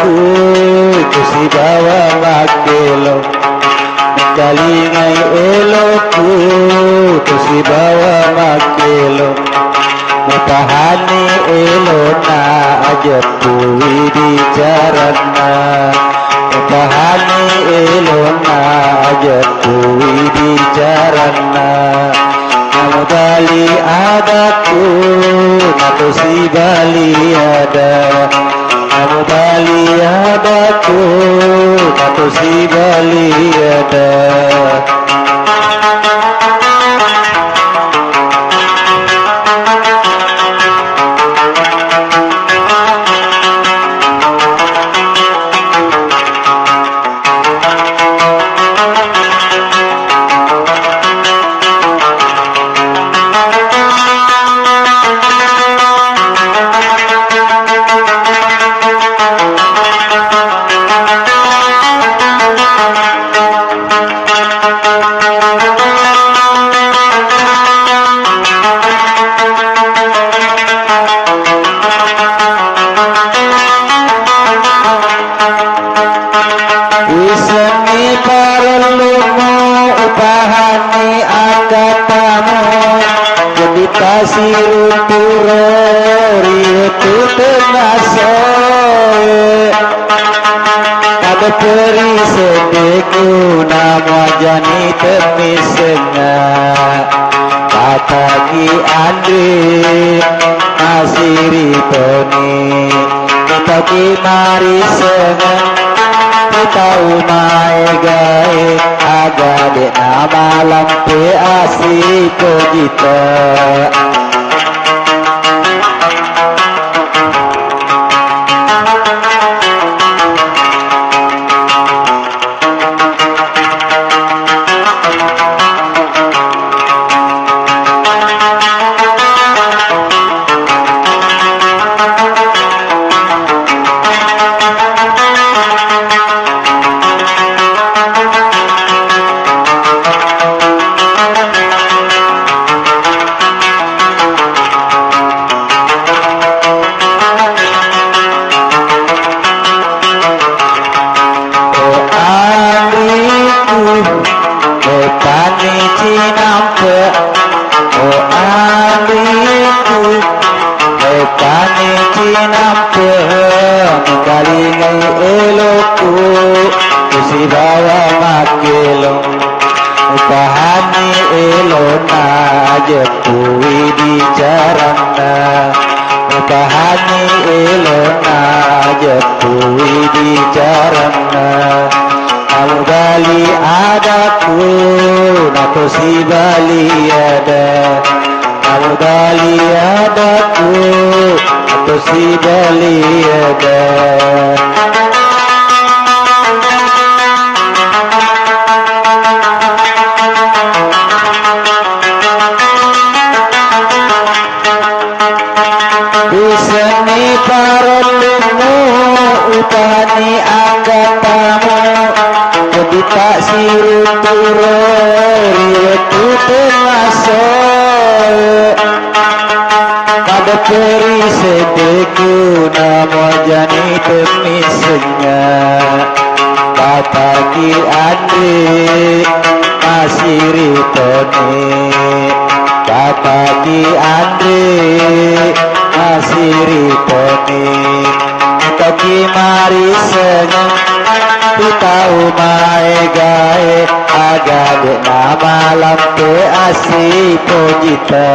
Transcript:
ku kusi bawa makelo kalingai eloku kusi bawa makelo mutahani elona ajepu wibicarana mutahani elona ajepu wibicarana Namudali adaku nakusi bali ada Namudali adaku nakusi bali ada Siru purori itu termasuk ada peri sedeku nama jani termisenga kata ki Andre masiri toni kita ki mari senga kita umai gae agak de nama lampe asik kita Namudali adaku nakusi bali ada Namudali adaku nakusi bali ada Usani parolumu upani angkatamu Kedita siru purori itu termasuk Pada peri sedeku nama jani temisenya Kata ki Andre masiri toni Kata ki Andre masiri toni Toki mari senyum kita umai gae agak nama lampe asih pojita